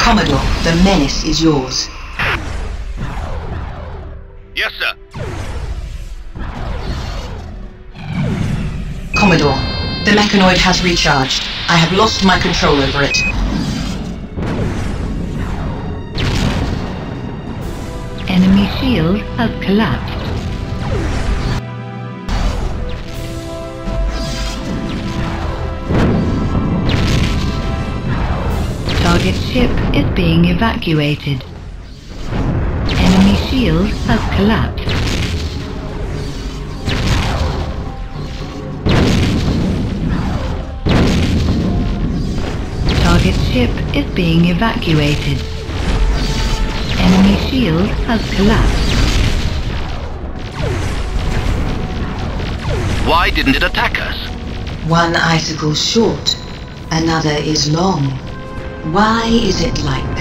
Commodore, the menace is yours. Yes, sir. Commodore, the mechanoid has recharged. I have lost my control over it. Enemy shield has collapsed. Target ship is being evacuated. Enemy shield has collapsed. Target ship is being evacuated. Enemy shield has collapsed. Why didn't it attack us? One icicle short, another is long. Why is it like